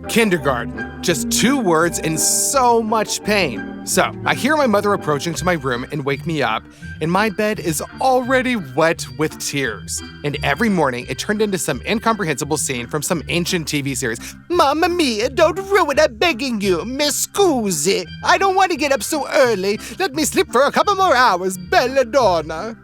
Kindergarten. Just 2 words and so much pain. So, I hear my mother approaching to my room and wake me up, and my bed is already wet with tears. And every morning, it turned into some incomprehensible scene from some ancient TV series. Mamma mia, don't ruin it, begging you. Miss Scusi, I don't want to get up so early. Let me sleep for a couple more hours, bella donna.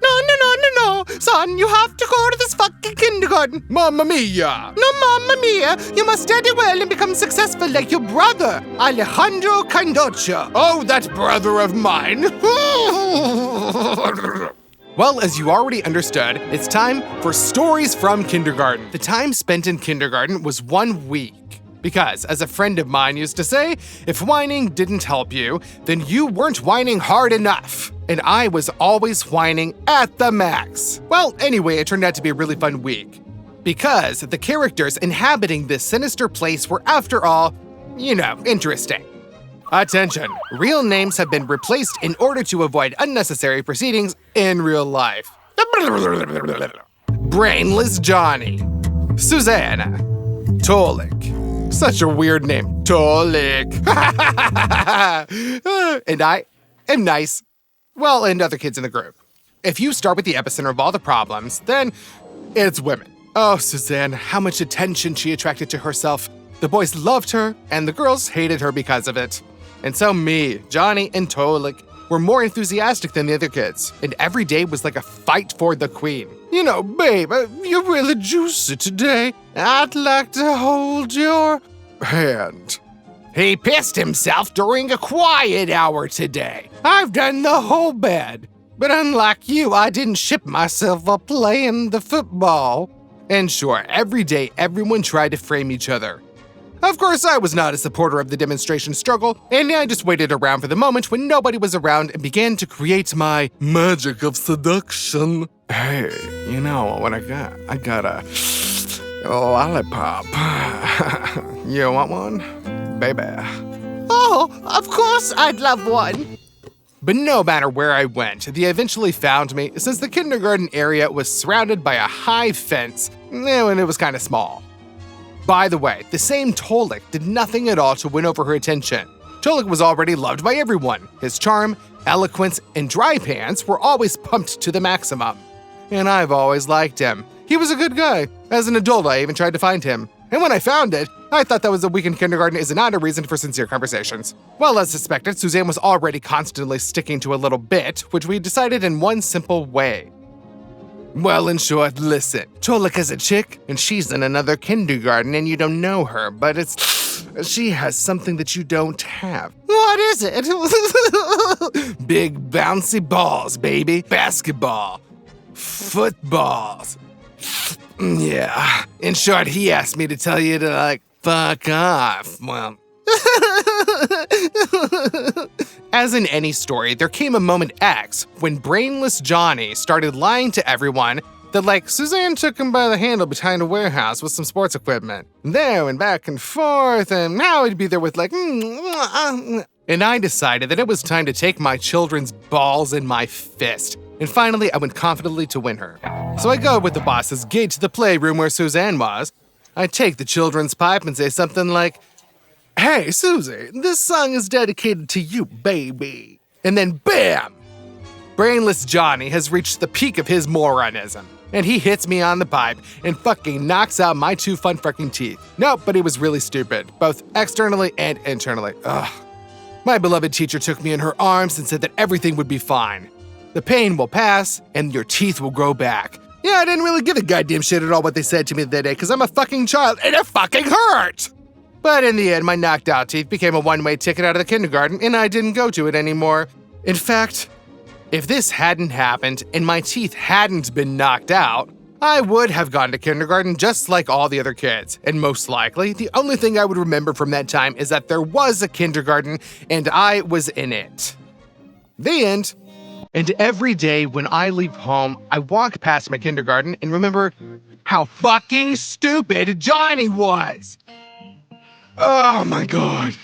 No, son, you have to go to this fucking kindergarten. Mamma mia. No, mamma mia, you must study well and become successful like your brother, Alejandro Candocha. Oh, that brother of mine. Well, as you already understood, it's time for Stories from Kindergarten. The time spent in kindergarten was 1 week. Because, as a friend of mine used to say, if whining didn't help you, then you weren't whining hard enough. And I was always whining at the max. Well, anyway, it turned out to be a really fun week. Because the characters inhabiting this sinister place were, after all, interesting. Attention, real names have been replaced in order to avoid unnecessary proceedings in real life. Brainless Johnny, Susanna, Tolik. Such a weird name, Tolik. And I am nice. Well, and other kids in the group. If you start with the epicenter of all the problems, then it's women. Oh, Suzanne, how much attention she attracted to herself. The boys loved her, and the girls hated her because of it. And so me, Johnny, and Tolik were more enthusiastic than the other kids, and every day was like a fight for the queen. Babe, you're really juicy today. I'd like to hold your hand. He pissed himself during a quiet hour today. I've done the whole bed. But unlike you, I didn't ship myself up playing the football. And sure, every day everyone tried to frame each other. Of course, I was not a supporter of the demonstration struggle, and I just waited around for the moment when nobody was around and began to create my magic of seduction. Hey, you know what I got? I got a lollipop. You want one? Baby. Oh, of course I'd love one. But no matter where I went, they eventually found me since the kindergarten area was surrounded by a high fence, and it was kind of small. By the way, the same Tolik did nothing at all to win over her attention. Tolik was already loved by everyone. His charm, eloquence, and dry pants were always pumped to the maximum. And I've always liked him. He was a good guy. As an adult, I even tried to find him. And when I found it, I thought that was a week in kindergarten is not a reason for sincere conversations. Well, as suspected, Suzanne was already constantly sticking to a little bit, which we decided in one simple way. Well, in short, listen. Tolik is a chick, and she's in another kindergarten, and you don't know her, but she has something that you don't have. What is it? Big bouncy balls, baby. Basketball. Footballs. Yeah. In short, he asked me to tell you to, fuck off. Well. As in any story, there came a moment X when brainless Johnny started lying to everyone that, Suzanne took him by the handle behind a warehouse with some sports equipment. There and back and forth, and now he'd be there with, And I decided that it was time to take my children's balls in my fist. And finally, I went confidently to win her. So I go with the boss's gate to the playroom where Suzanne was. I take the children's pipe and say something like, "Hey, Susie, this song is dedicated to you, baby." And then bam! Brainless Johnny has reached the peak of his moronism. And he hits me on the pipe and fucking knocks out my 2 fun fucking teeth. Nope, but he was really stupid, both externally and internally. Ugh. My beloved teacher took me in her arms and said that everything would be fine. The pain will pass, and your teeth will grow back. Yeah, I didn't really give a goddamn shit at all what they said to me that day, because I'm a fucking child, and it fucking hurt! But in the end, my knocked out teeth became a one-way ticket out of the kindergarten, and I didn't go to it anymore. In fact, if this hadn't happened, and my teeth hadn't been knocked out, I would have gone to kindergarten just like all the other kids. And most likely, the only thing I would remember from that time is that there was a kindergarten, and I was in it. The end. And every day when I leave home, I walk past my kindergarten and remember how fucking stupid Johnny was. Oh my God.